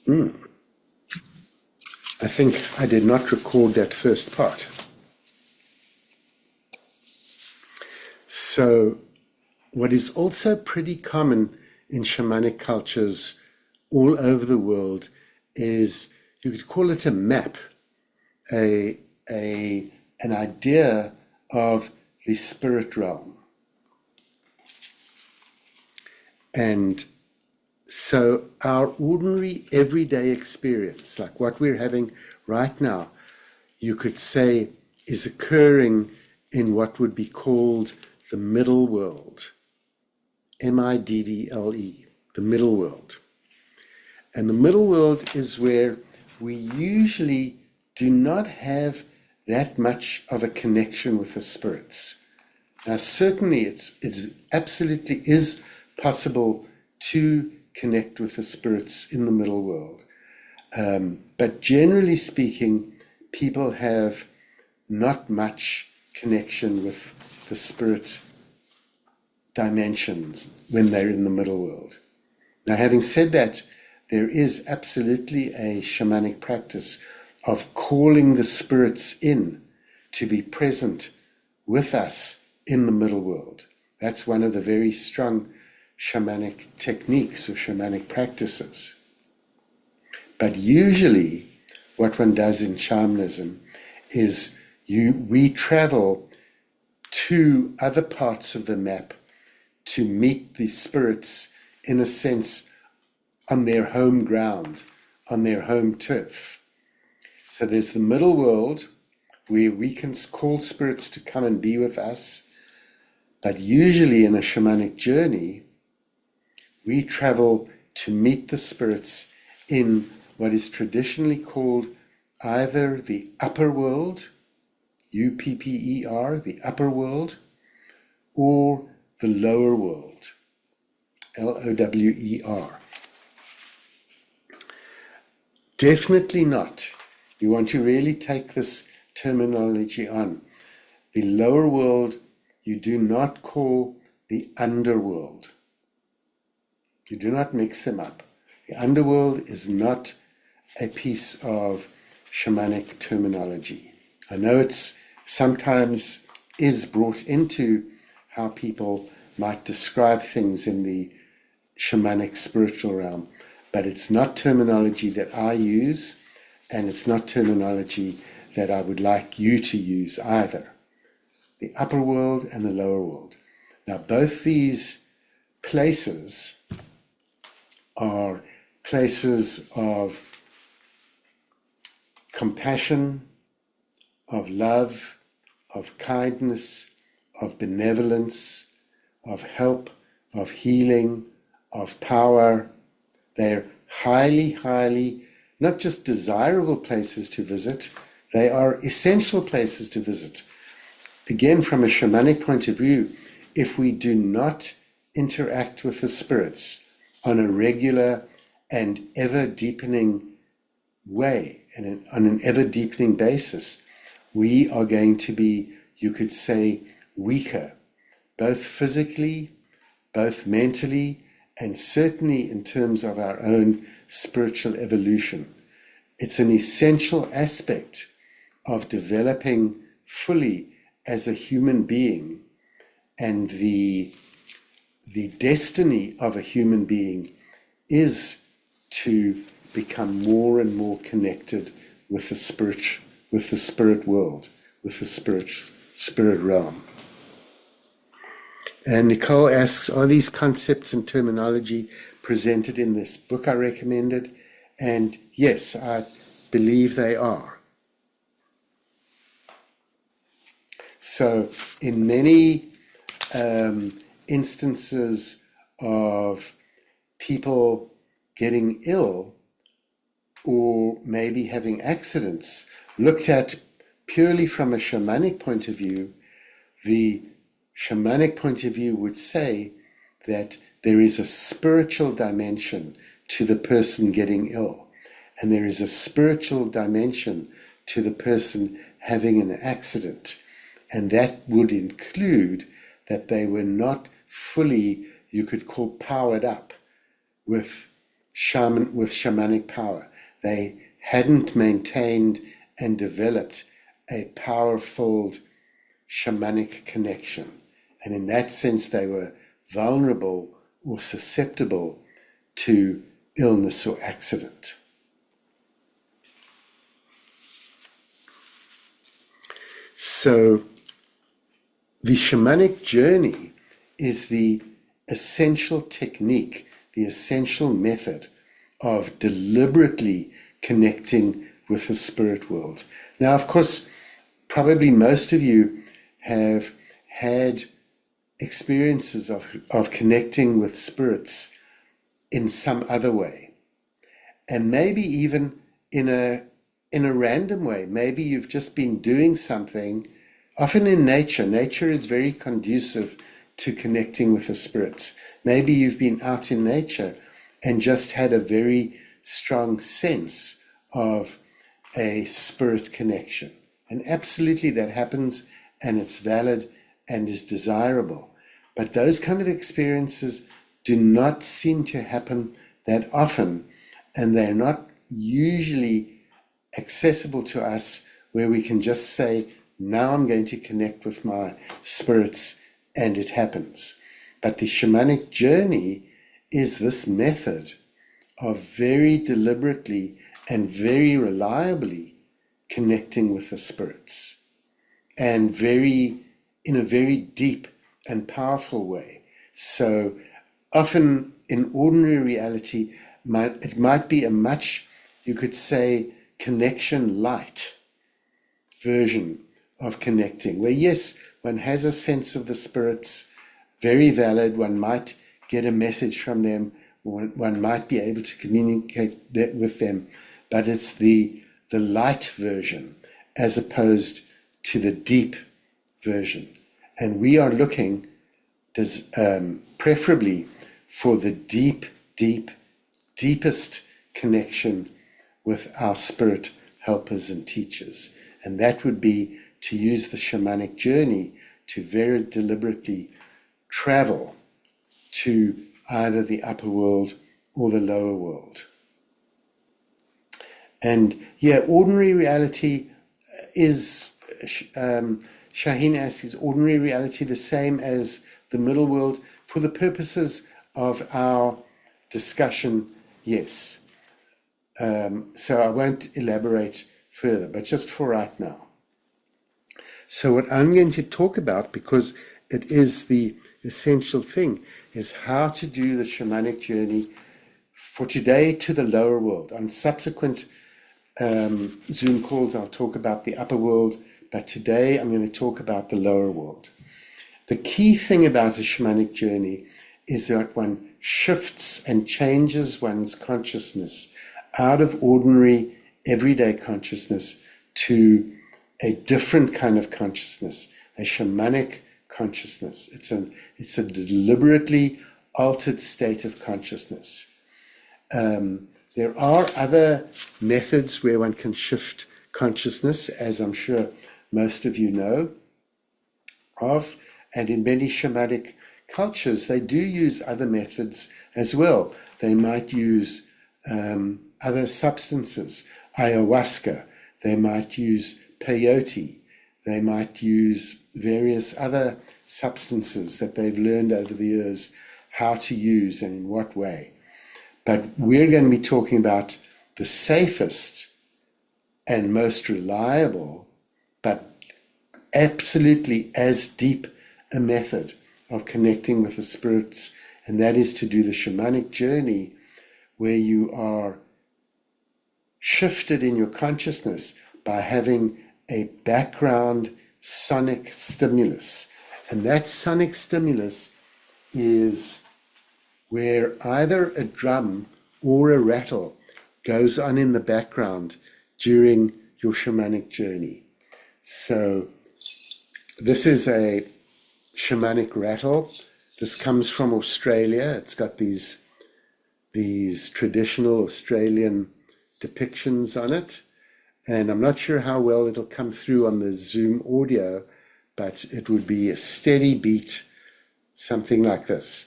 I think I did not record that first part. So, what is also pretty common in shamanic cultures all over the world is, you could call it a map, an idea of the spirit realm. And so our ordinary everyday experience, like what we're having right now, you could say is occurring in what would be called the middle world. M-I-D-D-L-E, the middle world. And the middle world is where we usually do not have that much of a connection with the spirits. Now, certainly it's absolutely is possible to connect with the spirits in the middle world. But generally speaking, people have not much connection with the spirit dimensions when they're in the middle world. Now, having said that, there is absolutely a shamanic practice of calling the spirits in to be present with us in the middle world. That's one of the very strong shamanic techniques or shamanic practices. But usually what one does in shamanism is we travel to other parts of the map to meet the spirits, in a sense, on their home ground, on their home turf. So there's the middle world where we can call spirits to come and be with us, but usually in a shamanic journey, we travel to meet the spirits in what is traditionally called either the upper world, U-P-P-E-R, the upper world, or the lower world, L-O-W-E-R. Definitely not. You want to really take this terminology on. The lower world, you do not call the underworld. You do not mix them up. The underworld is not a piece of shamanic terminology. I know it's sometimes is brought into how people might describe things in the shamanic spiritual realm, but it's not terminology that I use, and it's not terminology that I would like you to use either. The upper world and the lower world. Now, both these places are places of compassion, of love, of kindness, of benevolence, of help, of healing, of power. They're highly, highly, not just desirable places to visit, they are essential places to visit. Again, from a shamanic point of view, if we do not interact with the spirits on a regular and ever-deepening way, and on an ever-deepening basis, we are going to be, you could say, weaker, both physically, both mentally, and certainly in terms of our own spiritual evolution. It's an essential aspect of developing fully as a human being, and the destiny of a human being is to become more and more connected with the spirit world, with the spirit realm. And Nicole asks, are these concepts and terminology presented in this book I recommended? And yes, I believe they are. So in many instances of people getting ill or maybe having accidents, looked at purely from a shamanic point of view, the shamanic point of view would say that there is a spiritual dimension to the person getting ill, and there is a spiritual dimension to the person having an accident, and that would include that they were not fully, you could call, powered up with with shamanic power. They hadn't maintained and developed a powerful shamanic connection. And in that sense, they were vulnerable or susceptible to illness or accident. So the shamanic journey is the essential technique, the essential method of deliberately connecting with the spirit world. Now, of course, probably most of you have had experiences of connecting with spirits in some other way, and maybe even in a random way. Maybe you've just been doing something, often in nature. Nature is very conducive to connecting with the spirits. Maybe you've been out in nature and just had a very strong sense of a spirit connection. And absolutely that happens, and it's valid and is desirable. But those kind of experiences do not seem to happen that often, and they're not usually accessible to us where we can just say, now I'm going to connect with my spirits, and it happens. But the shamanic journey is this method of very deliberately and very reliably connecting with the spirits, and in a very deep and powerful way. So often in ordinary reality, it might be a much, you could say, connection light version of connecting, where yes, one has a sense of the spirits, very valid. One might get a message from them, one might be able to communicate that with them, but it's the light version as opposed to the deep version. And we are looking preferably for the deepest connection with our spirit helpers and teachers. And that would be to use the shamanic journey to very deliberately travel to either the upper world or the lower world. And yeah, ordinary reality is, Shaheen asks, is ordinary reality the same as the middle world? For the purposes of our discussion, yes. So I won't elaborate further, but just for right now. So what I'm going to talk about, because it is the essential thing, is how to do the shamanic journey for today to the lower world. On subsequent Zoom calls, I'll talk about the upper world, but today I'm going to talk about the lower world. The key thing about a shamanic journey is that one shifts and changes one's consciousness out of ordinary, everyday consciousness to a different kind of consciousness, a shamanic consciousness. It's a deliberately altered state of consciousness. There are other methods where one can shift consciousness, as I'm sure most of you know of, and in many shamanic cultures they do use other methods as well. They might use other substances, ayahuasca, they might use peyote, they might use various other substances that they've learned over the years how to use and in what way. But we're going to be talking about the safest and most reliable, but absolutely as deep a method of connecting with the spirits, and that is to do the shamanic journey, where you are shifted in your consciousness by having a background sonic stimulus. And that sonic stimulus is where either a drum or a rattle goes on in the background during your shamanic journey. So this is a shamanic rattle. This comes from Australia. It's got these traditional Australian depictions on it. And I'm not sure how well it'll come through on the Zoom audio, but it would be a steady beat, something like this.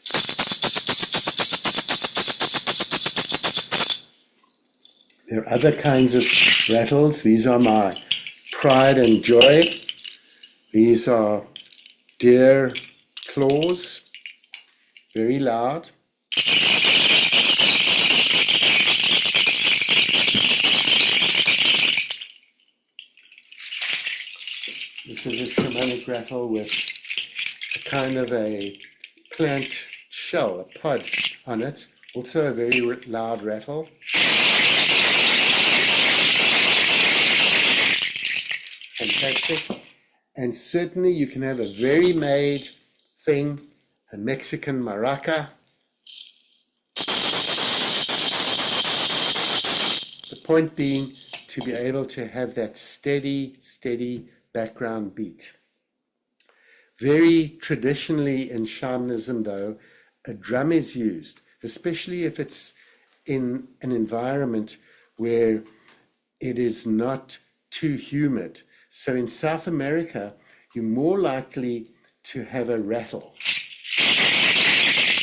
There are other kinds of rattles. These are my pride and joy. These are deer claws, very loud. This is a shamanic rattle with a kind of a plant shell, a pod on it. Also a very loud rattle. Fantastic. And certainly you can have a very made thing, a Mexican maraca. The point being to be able to have that steady background beat. Very traditionally in shamanism, though, a drum is used, especially if it's in an environment where it is not too humid. So in South America, you're more likely to have a rattle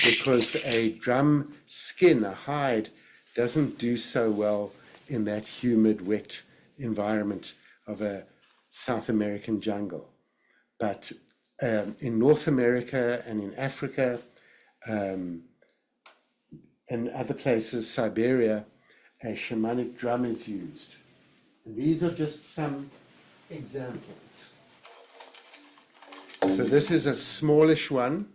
because a drum skin, a hide, doesn't do so well in that humid, wet environment of a South American jungle. But in North America and in Africa and other places, Siberia, a shamanic drum is used. And these are just some examples. So this is a smallish one.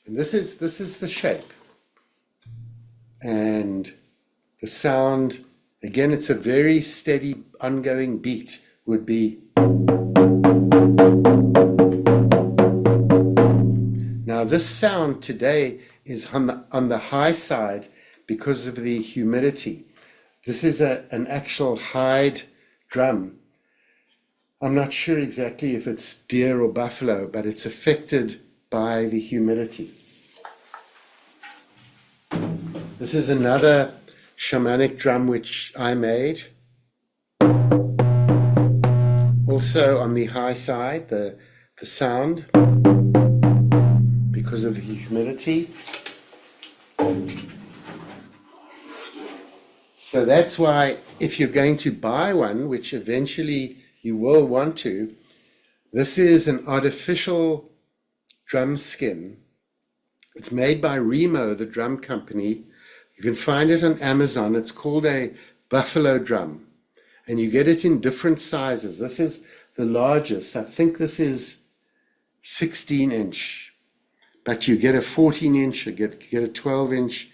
And this is the shape. And the sound, again, it's a very steady, ongoing beat, would be. Now this sound today is on the high side because of the humidity. This is an actual hide drum. I'm not sure exactly if it's deer or buffalo, but it's affected by the humidity. This is another shamanic drum which I made. Also on the high side, the sound, because of the humidity. So that's why if you're going to buy one, which eventually you will want to, this is an artificial drum skin. It's made by Remo, the drum company. You can find it on Amazon. It's called a buffalo drum. And you get it in different sizes. This is the largest. I think this is 16-inch. But you get a 14-inch, you get a 12-inch.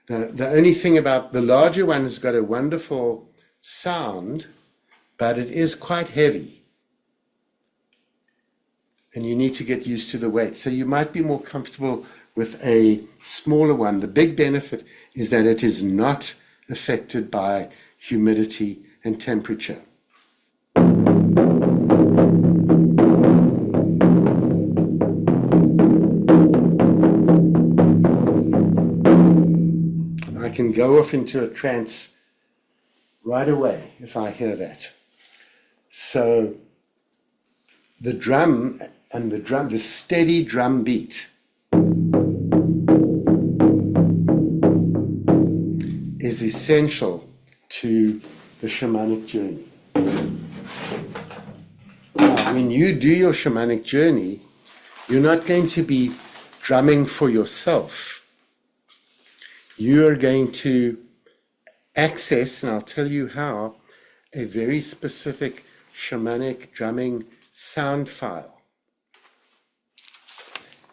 The only thing about the larger one has got a wonderful sound, but it is quite heavy. And you need to get used to the weight. So you might be more comfortable with a smaller one. The big benefit is that it is not affected by humidity and temperature. I can go off into a trance right away if I hear that. So the drum and the steady drum beat is essential to the shamanic journey. Now, when you do your shamanic journey, you're not going to be drumming for yourself. You are going to access, and I'll tell you how, a very specific shamanic drumming sound file.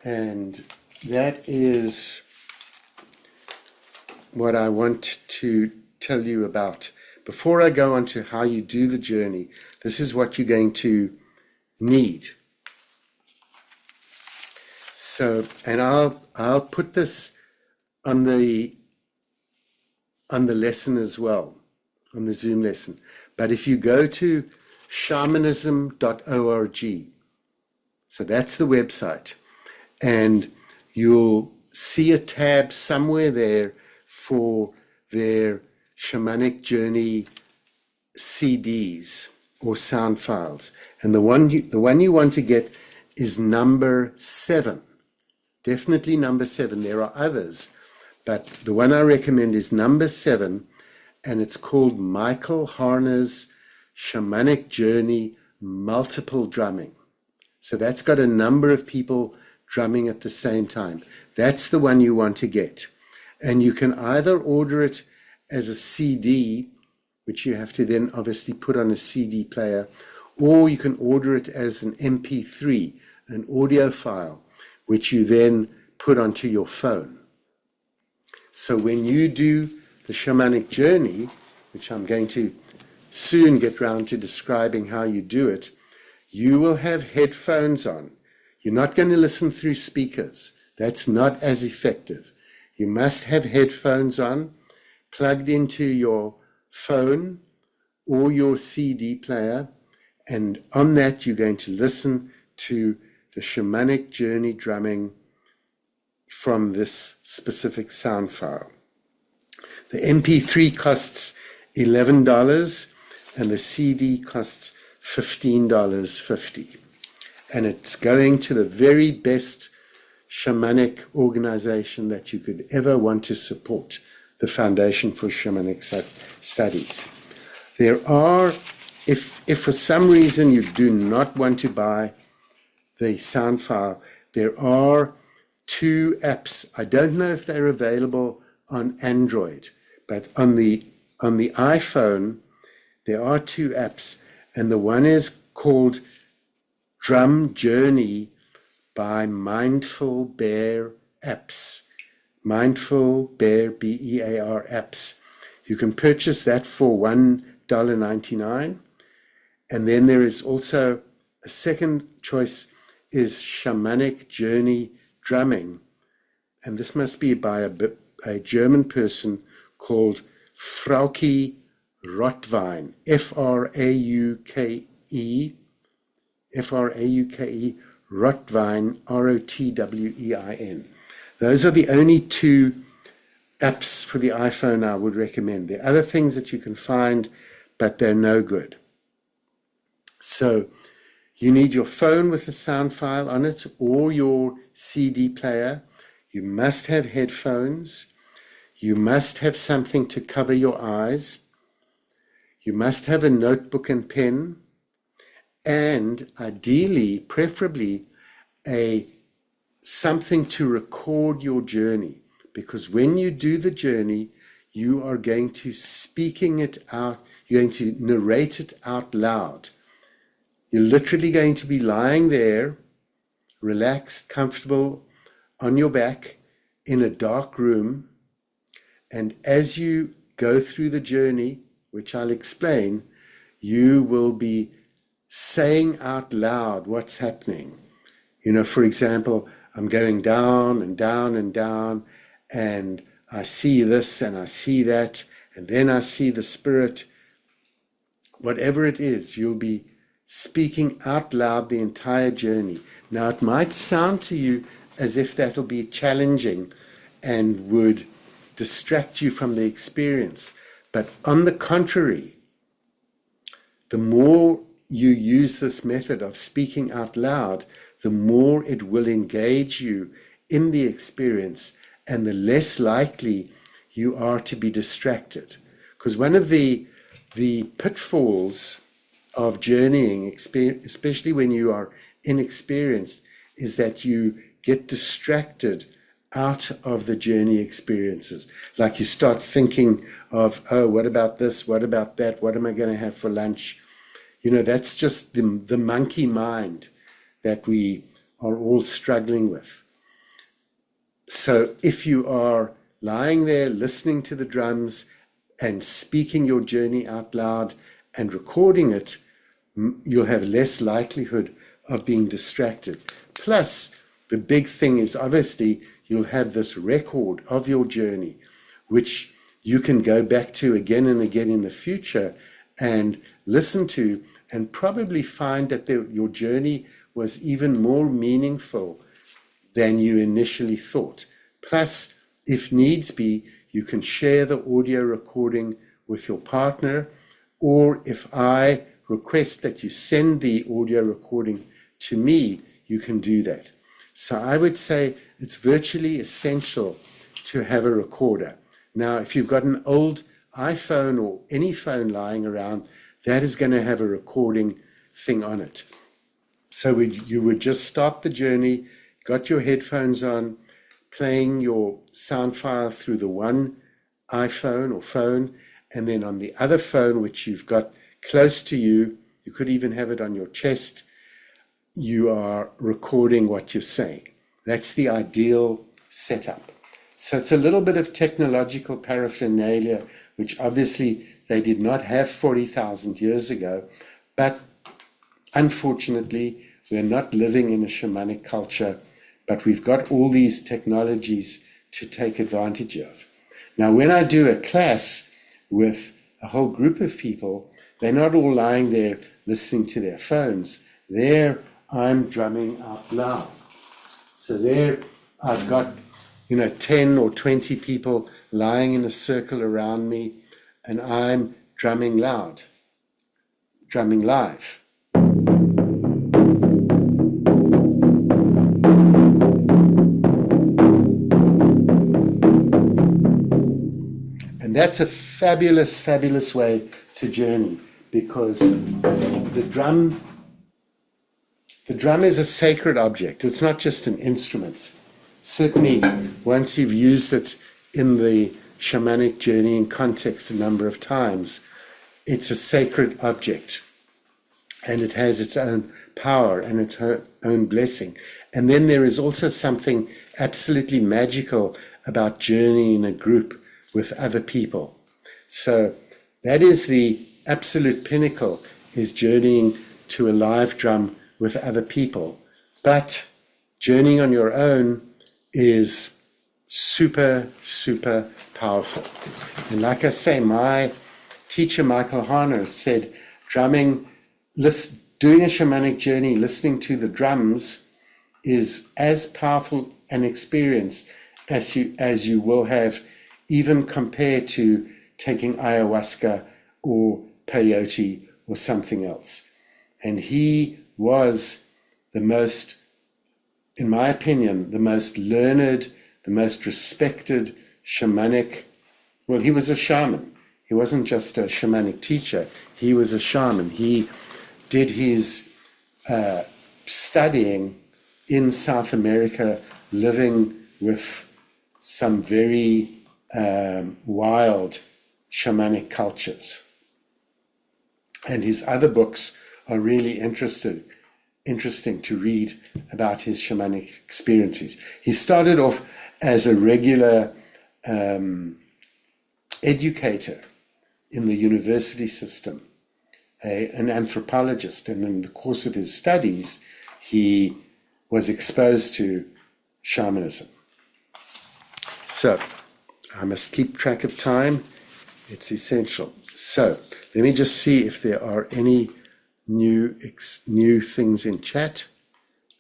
And that is what I want to tell you about. Before I go on to how you do the journey, this is what you're going to need. So, and I'll put this on the lesson as well, on the Zoom lesson. But if you go to shamanism.org, so that's the website, and you'll see a tab somewhere there for their shamanic journey CDs or sound files. And the one you want to get is number 7. Definitely number 7. There are others, but the one I recommend is number 7, and it's called Michael Harner's Shamanic Journey Multiple Drumming. So that's got a number of people drumming at the same time. That's the one you want to get. And you can either order it as a CD, which you have to then obviously put on a CD player, or you can order it as an MP3, an audio file, which you then put onto your phone. So when you do the shamanic journey, which I'm going to soon get round to describing how you do it, you will have headphones on. You're not going to listen through speakers. That's not as effective. You must have headphones on, plugged into your phone or your CD player, and on that you're going to listen to the shamanic journey drumming from this specific sound file. The MP3 costs $11 and the CD costs $15.50. And it's going to the very best shamanic organization that you could ever want to support, the Foundation for Shamanic Studies. There are, if for some reason you do not want to buy the sound file, there are 2 apps. I don't know if they're available on Android, but on the iPhone, there are 2 apps, and the one is called Drum Journey by Mindful Bear Apps. Mindful Bear, B-E-A-R apps. You can purchase that for $1.99. And then there is also a second choice is Shamanic Journey Drumming. And this must be by a German person called Frauke Rottwein, F-R-A-U-K-E, Rottwein, R-O-T-W-E-I-N. Those are the only 2 apps for the iPhone I would recommend. There are other things that you can find, but they're no good. So you need your phone with a sound file on it or your CD player. You must have headphones. You must have something to cover your eyes. You must have a notebook and pen. And ideally, preferably, something to record your journey. Because when you do the journey, you are going to speaking it out, you're going to narrate it out loud. You're literally going to be lying there, relaxed, comfortable, on your back, in a dark room. And as you go through the journey, which I'll explain, you will be saying out loud what's happening. You know, for example, I'm going down and down and down, and I see this and I see that, and then I see the spirit. Whatever it is, you'll be speaking out loud the entire journey. Now, it might sound to you as if that'll be challenging and would distract you from the experience. But on the contrary, the more you use this method of speaking out loud, the more it will engage you in the experience and the less likely you are to be distracted. Because one of the pitfalls of journeying, especially when you are inexperienced, is that you get distracted out of the journey experiences. Like you start thinking of, oh, what about this? What about that? What am I going to have for lunch? You know, that's just the monkey mind that we are all struggling with. So if you are lying there listening to the drums and speaking your journey out loud and recording it, you'll have less likelihood of being distracted. Plus, the big thing is obviously you'll have this record of your journey, which you can go back to again and again in the future and listen to, and probably find that your journey was even more meaningful than you initially thought. Plus, if needs be, you can share the audio recording with your partner, or if I request that you send the audio recording to me, you can do that. So I would say it's virtually essential to have a recorder. Now, if you've got an old iPhone or any phone lying around, that is going to have a recording thing on it. So you would just start the journey, got your headphones on, playing your sound file through the one iPhone or phone, and then on the other phone, which you've got close to you, you could even have it on your chest, you are recording what you're saying. That's the ideal setup. So it's a little bit of technological paraphernalia, which obviously they did not have 40,000 years ago, but unfortunately, we're not living in a shamanic culture, but we've got all these technologies to take advantage of. Now, when I do a class with a whole group of people, they're not all lying there listening to their phones. There, I'm drumming out loud. So there, I've got 10 or 20 people lying in a circle around me, and I'm drumming loud, drumming live. And that's a fabulous, fabulous way to journey, because the drum is a sacred object. It's not just an instrument. Certainly, once you've used it in the shamanic journeying context a number of times, it's a sacred object, and it has its own power and its own blessing. And then there is also something absolutely magical about journeying in a group with other people. So that is the absolute pinnacle, is journeying to a live drum with other people. But journeying on your own is super, super powerful. And like I say, my teacher, Michael Harner, said doing a shamanic journey, listening to the drums, is as powerful an experience as you will have, even compared to taking ayahuasca or peyote or something else. And he was the most, in my opinion, the most learned, the most respected shamanic. Well, he was a shaman. He wasn't just a shamanic teacher. He was a shaman. He did his studying in South America, living with some very wild shamanic cultures. And his other books are really interesting to read about his shamanic experiences. He started off as a regular educator in the university system, an anthropologist, and in the course of his studies, he was exposed to shamanism. So, I must keep track of time. It's essential. So, let me just see if there are any new things in chat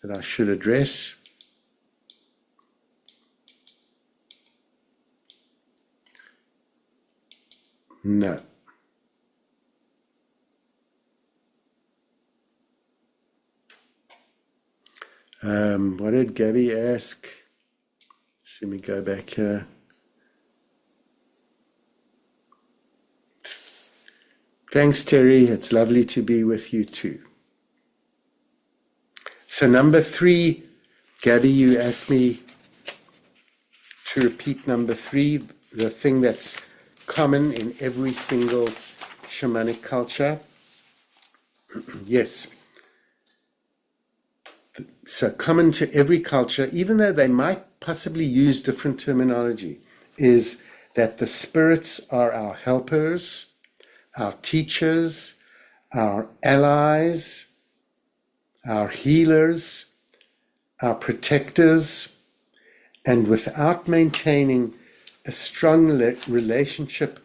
that I should address. No. What did Gabby ask? Just let me go back here. Thanks, Terry. It's lovely to be with you too. So number 3, Gabby, you asked me to repeat number 3, the thing that's common in every single shamanic culture. Yes. So common to every culture, even though they might possibly use different terminology, is that the spirits are our helpers, our teachers, our allies, our healers, our protectors, and without maintaining a strong relationship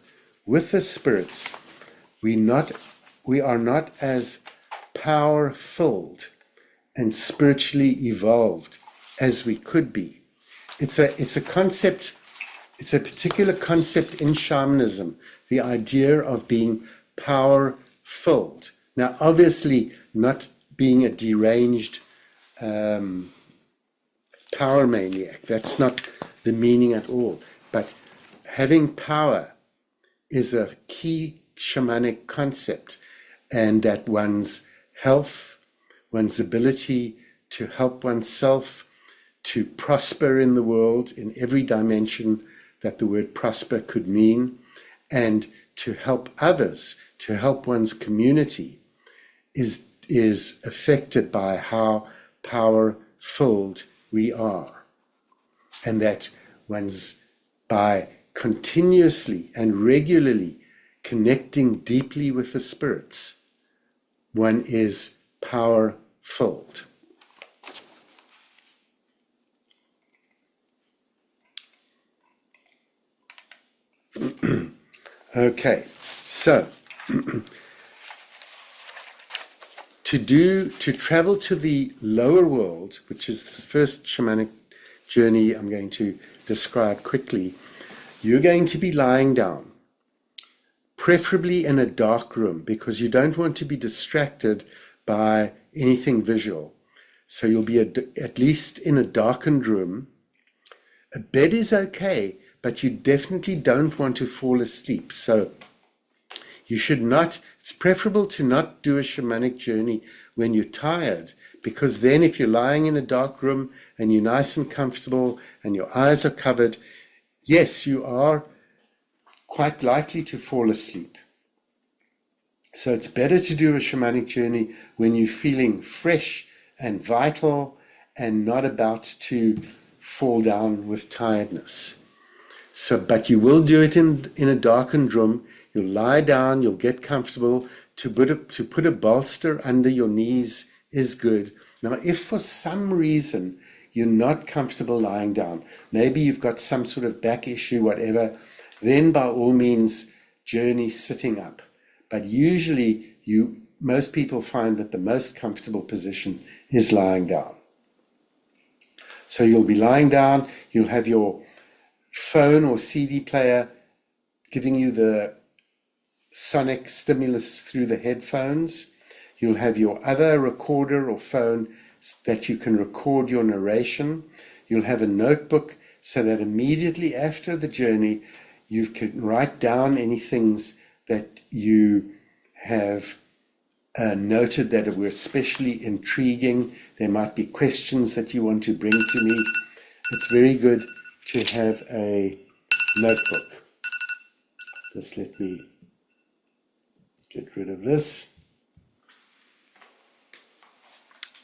with the spirits, we are not as power-filled and spiritually evolved as we could be. It's a concept, it's a particular concept in shamanism, the idea of being power-filled. Now, obviously, not being a deranged power maniac. That's not the meaning at all. But having power is a key shamanic concept, and that one's health, one's ability to help oneself, to prosper in the world in every dimension that the word prosper could mean, and to help others, to help one's community, is affected by how power-filled we are. And that one's, by continuously and regularly connecting deeply with the spirits, one is power-filled. Okay, so to travel to the lower world, which is the first shamanic journey I'm going to describe quickly, you're going to be lying down, preferably in a dark room, because you don't want to be distracted by anything visual. So you'll be at least in a darkened room. A bed is okay, but you definitely don't want to fall asleep. So you should not, it's preferable to not do a shamanic journey when you're tired, because then if you're lying in a dark room and you're nice and comfortable and your eyes are covered, yes, you are quite likely to fall asleep. So it's better to do a shamanic journey when you're feeling fresh and vital and not about to fall down with tiredness. So, but you will do it in a darkened room. You'll lie down, you'll get comfortable. To put a bolster under your knees is good. Now, if for some reason you're not comfortable lying down, maybe you've got some sort of back issue, whatever, then by all means, journey sitting up. But usually, most people find that the most comfortable position is lying down. So you'll be lying down, you'll have your phone or CD player giving you the sonic stimulus through the headphones. You'll have your other recorder or phone that you can record your narration. You'll have a notebook so that immediately after the journey, you can write down any things that you have noted that were especially intriguing. There might be questions that you want to bring to me. It's very good to have a notebook. Just let me get rid of this.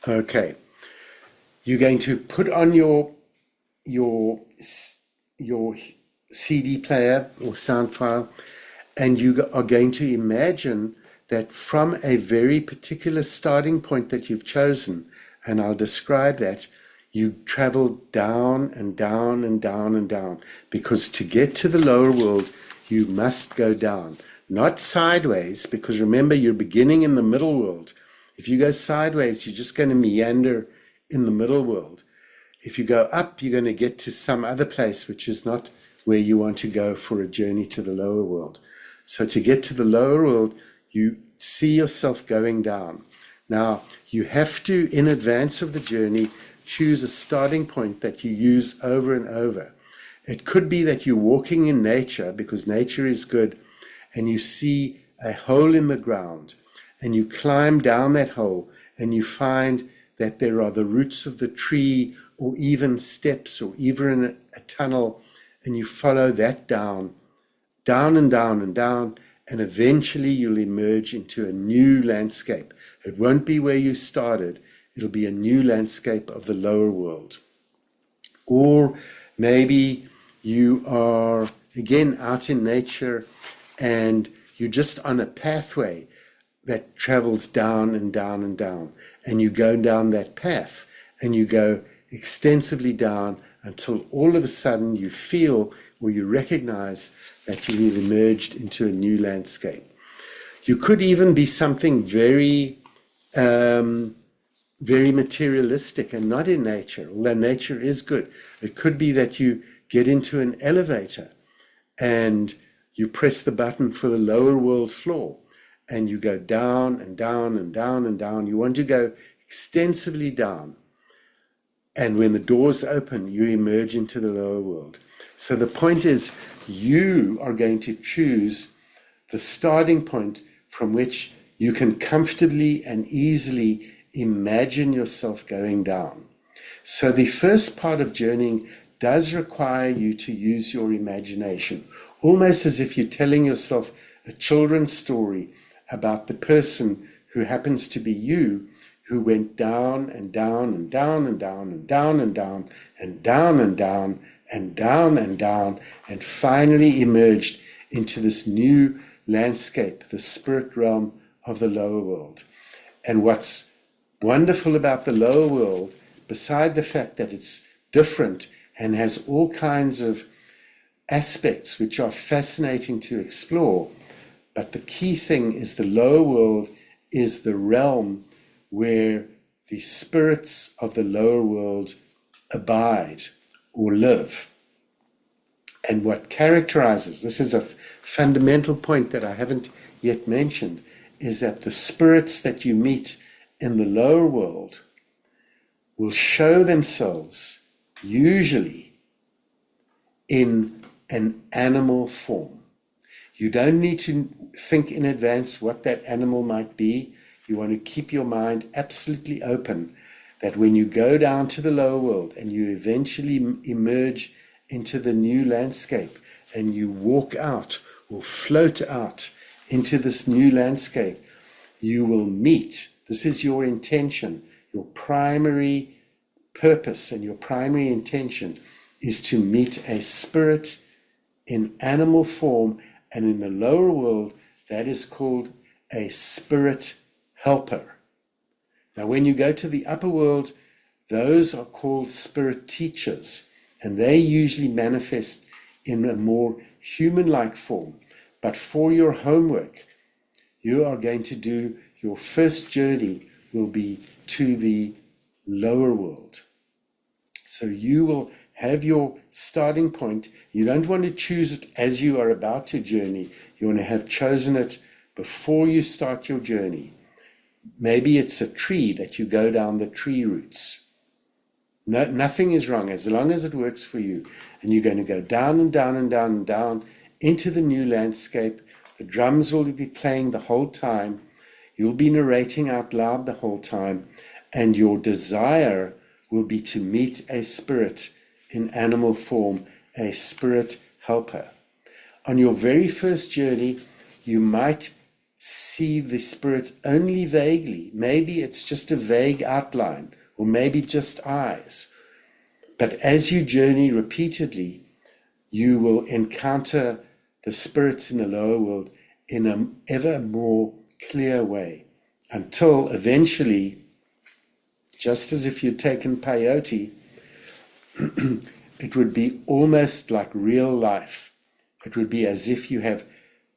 Okay. You're going to put on your CD player or sound file, and you are going to imagine that from a very particular starting point that you've chosen, and I'll describe that, you travel down and down and down and down, because to get to the lower world, you must go down, not sideways, because remember, you're beginning in the middle world. If you go sideways, you're just going to meander in the middle world. If you go up, you're going to get to some other place, which is not where you want to go for a journey to the lower world. So to get to the lower world, you see yourself going down. Now, you have to, in advance of the journey, choose a starting point that you use over and over. It could be that you're walking in nature, because nature is good, and you see a hole in the ground, and you climb down that hole, and you find that there are the roots of the tree, or even steps, or even a tunnel, and you follow that down, down and down and down, and eventually you'll emerge into a new landscape. It won't be where you started. It'll be a new landscape of the lower world. Or maybe you are, again, out in nature, and you're just on a pathway that travels down and down and down. And you go down that path, and you go extensively down until all of a sudden you feel or you recognize that you've emerged into a new landscape. You could even be something very, very materialistic and not in nature, although nature is good. It could be that you get into an elevator and you press the button for the lower world floor, and you go down and down and down and down. You want to go extensively down. And when the doors open, you emerge into the lower world. So the point is, you are going to choose the starting point from which you can comfortably and easily imagine yourself going down. So the first part of journeying does require you to use your imagination, almost as if you're telling yourself a children's story about the person who happens to be you, who went down and down and down and down and down and down and down and down and down and down, and finally emerged into this new landscape, the spirit realm of the lower world. And what's wonderful about the lower world, beside the fact that it's different and has all kinds of aspects which are fascinating to explore, but the key thing is the lower world is the realm where the spirits of the lower world abide or live. And what characterizes, this is a fundamental point that I haven't yet mentioned, is that the spirits that you meet in the lower world will show themselves usually in an animal form. You don't need to think in advance what that animal might be. You want to keep your mind absolutely open that when you go down to the lower world and you eventually emerge into the new landscape and you walk out or float out into this new landscape, you will meet, this is your intention, your primary purpose and your primary intention is to meet a spirit in animal form, and in the lower world that is called a spirit helper. Now when you go to the upper world, those are called spirit teachers, and they usually manifest in a more human-like form. But for your homework, you are going to do, your first journey will be to the lower world. So you will have your starting point. You don't want to choose it as you are about to journey. You want to have chosen it before you start your journey. Maybe it's a tree that you go down the tree roots. No, nothing is wrong as long as it works for you. And you're going to go down and down and down and down into the new landscape. The drums will be playing the whole time. You'll be narrating out loud the whole time. And your desire will be to meet a spirit in animal form, a spirit helper. On your very first journey, you might see the spirit only vaguely. Maybe it's just a vague outline, or maybe just eyes. But as you journey repeatedly, you will encounter the spirits in the lower world in an ever more clear way, until eventually, just as if you'd taken peyote, it would be almost like real life. It would be as if you have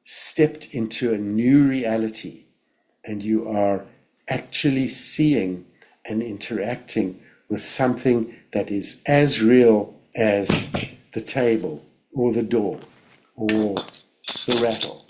stepped into a new reality and you are actually seeing and interacting with something that is as real as the table or the door or the rattle.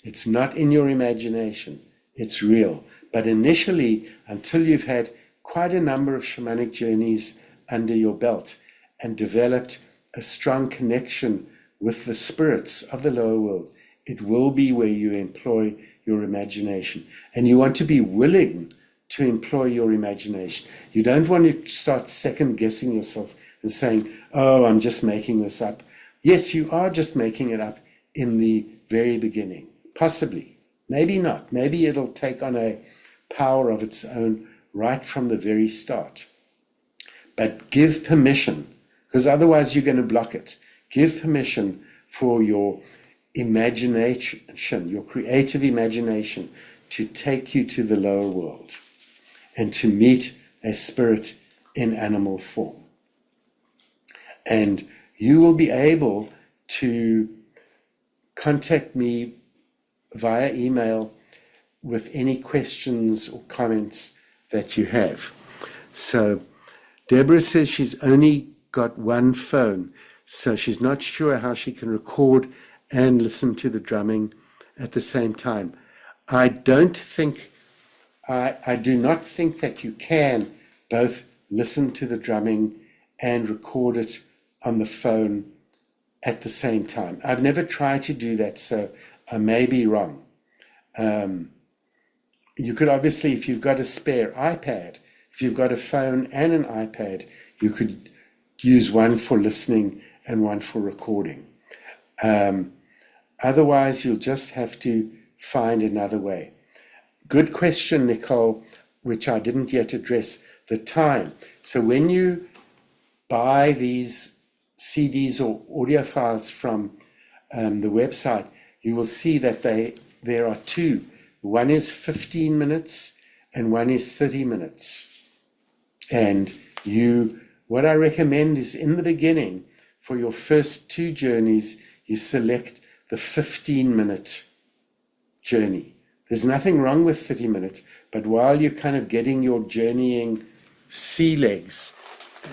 It's not in your imagination, it's real. But initially, until you've had quite a number of shamanic journeys under your belt and developed a strong connection with the spirits of the lower world, it will be where you employ your imagination. And you want to be willing to employ your imagination. You don't want to start second guessing yourself and saying, oh, I'm just making this up. Yes, you are just making it up in the very beginning. Possibly. Maybe not. Maybe it'll take on a power of its own right from the very start. But give permission, because otherwise you're going to block it. Give permission for your imagination, your creative imagination, to take you to the lower world and to meet a spirit in animal form. And you will be able to contact me via email with any questions or comments that you have. So Deborah says she's only got one phone, so she's not sure how she can record and listen to the drumming at the same time. I do not think that you can both listen to the drumming and record it on the phone at the same time. I've never tried to do that, so I may be wrong. You could obviously, if you've got a spare iPad, if you've got a phone and an iPad, you could use one for listening and one for recording. Otherwise, you'll just have to find another way. Good question, Nicole, which I didn't yet address, the time. So when you buy these CDs or audio files from the website, you will see that there are two. One is 15 minutes and one is 30 minutes. And what I recommend is in the beginning, for your first two journeys, you select the 15-minute journey. There's nothing wrong with 30 minutes, but while you're kind of getting your journeying sea legs,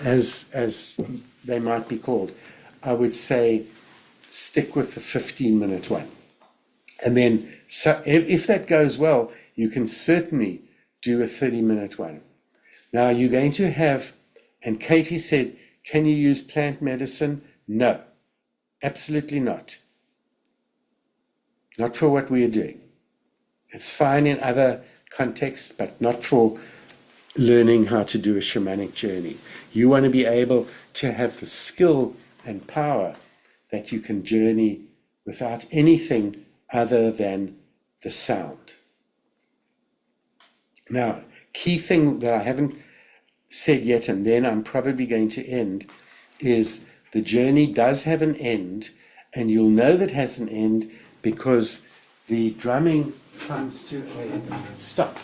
as they might be called, I would say stick with the 15-minute one. And then, so if that goes well, you can certainly do a 30-minute one. Now you're going to have, and Katie said, can you use plant medicine? No, absolutely not. Not for what we are doing. It's fine in other contexts, but not for learning how to do a shamanic journey. You want to be able to have the skill and power that you can journey without anything other than the sound. Now, key thing that I haven't said yet, and then I'm probably going to end, is the journey does have an end, and you'll know that it has an end because the drumming comes to a stop.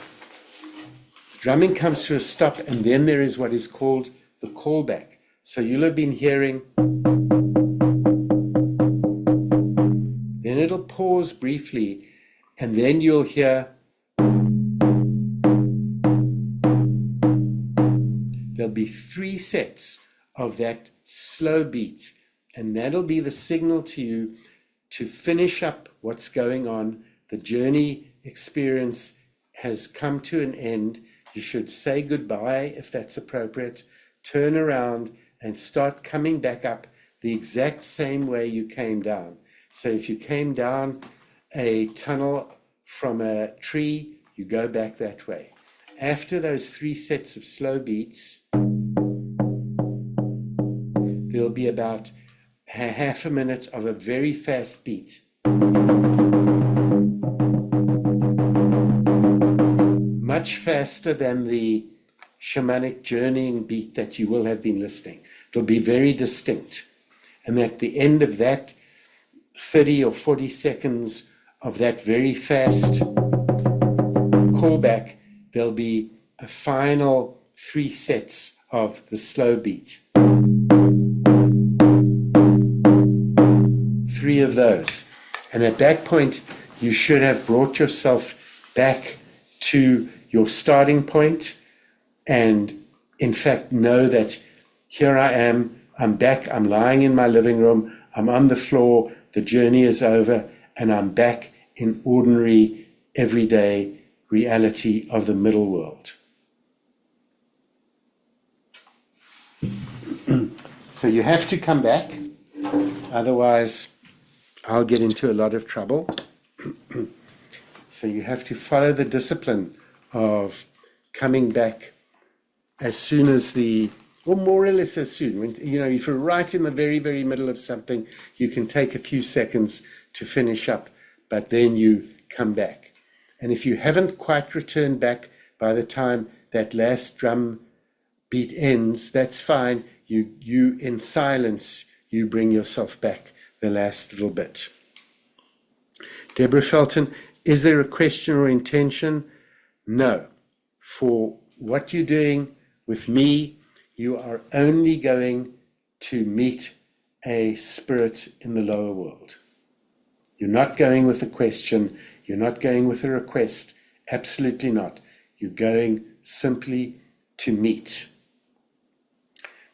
Drumming comes to a stop, and then there is what is called the callback. So you'll have been hearing, then it'll pause briefly, and then you'll hear, there'll be 3 sets of that slow beat, and that'll be the signal to you to finish up what's going on. The journey experience has come to an end. You should say goodbye if that's appropriate, turn around and start coming back up the exact same way you came down. So if you came down a tunnel from a tree, you go back that way. After those 3 sets of slow beats, there'll be about half a minute of a very fast beat. Much faster than the shamanic journeying beat that you will have been listening. It'll be very distinct. And at the end of that 30 or 40 seconds of that very fast callback, there'll be a final 3 sets of the slow beat. 3 of those. And at that point, you should have brought yourself back to your starting point, and in fact know that here I am, I'm back, I'm lying in my living room, I'm on the floor, the journey is over, and I'm back in ordinary, everyday reality of the middle world. So you have to come back, otherwise I'll get into a lot of trouble. So you have to follow the discipline of coming back as soon as or more or less as soon. When, if you're right in the very, very middle of something, you can take a few seconds to finish up, but then you come back. And if you haven't quite returned back by the time that last drum beat ends, that's fine. You in silence, you bring yourself back the last little bit. Deborah Felton, is there a question or intention? No. For what you're doing with me, you are only going to meet a spirit in the lower world. You're not going with a question. You're not going with a request. Absolutely not. You're going simply to meet.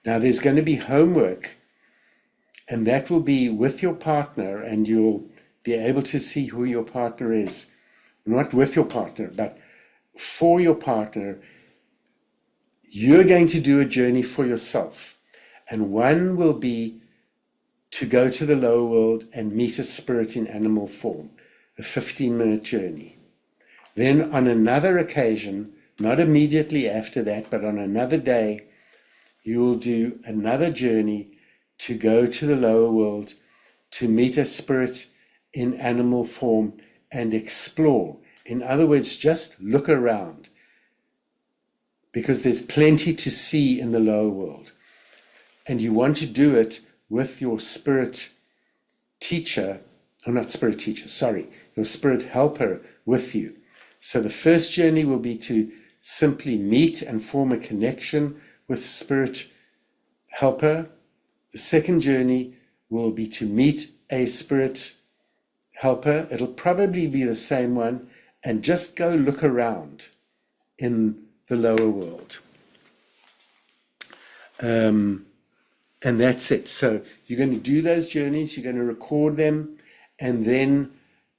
Now, there's going to be homework, and that will be with your partner, and you'll be able to see who your partner is. Not with your partner, but for your partner. You're going to do a journey for yourself, and one will be to go to the lower world and meet a spirit in animal form, a 15-minute journey. Then on another occasion, not immediately after that, but on another day, you will do another journey to go to the lower world, to meet a spirit in animal form and explore. In other words, just look around, because there's plenty to see in the lower world. And you want to do it with your spirit teacher, or not spirit teacher, sorry, your spirit helper with you. So the first journey will be to simply meet and form a connection with spirit helper. The second journey will be to meet a spirit helper. It'll probably be the same one, and just go look around in the lower world. And that's it. So you're going to do those journeys, you're going to record them, and then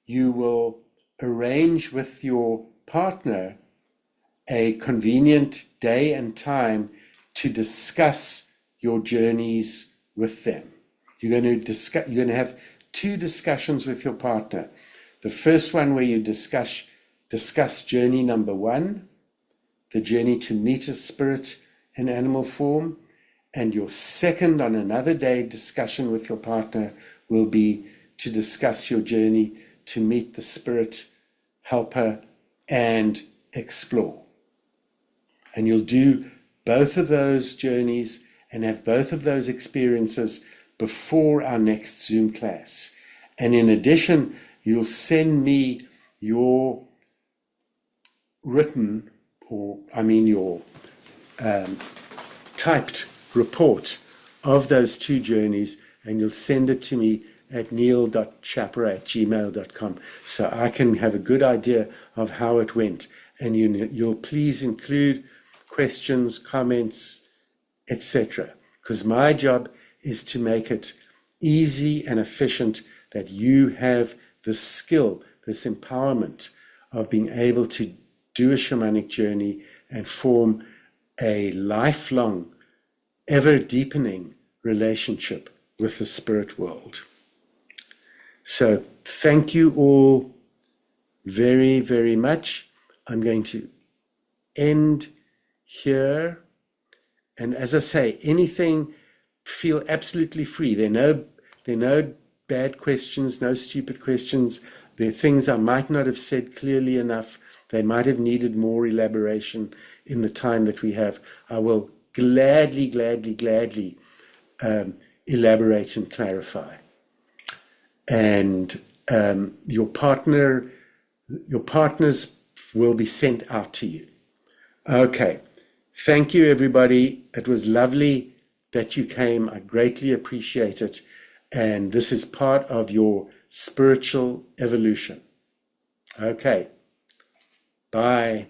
you will arrange with your partner a convenient day and time to discuss your journeys with them. You're going to have 2 discussions with your partner. The first one where you discuss journey number 1, the journey to meet a spirit in animal form, and your second, on another day, discussion with your partner will be to discuss your journey to meet the spirit helper and explore. And you'll do both of those journeys and have both of those experiences before our next Zoom class. And in addition, you'll send me your written, your typed report of those 2 journeys, and you'll send it to me at neil.chapra@gmail.com, so I can have a good idea of how it went. And you'll please include questions, comments, etc., because my job is to make it easy and efficient, that you have the skill, this empowerment of being able to do a shamanic journey and form a lifelong, ever-deepening relationship with the spirit world. So thank you all very, very much. I'm going to end here. And as I say, anything, feel absolutely free. There are no bad questions, no stupid questions. There are things I might not have said clearly enough. They might have needed more elaboration in the time that we have. I will gladly elaborate and clarify. And your partners will be sent out to you. Okay. Thank you, everybody. It was lovely that you came. I greatly appreciate it. And this is part of your spiritual evolution. Okay. Bye.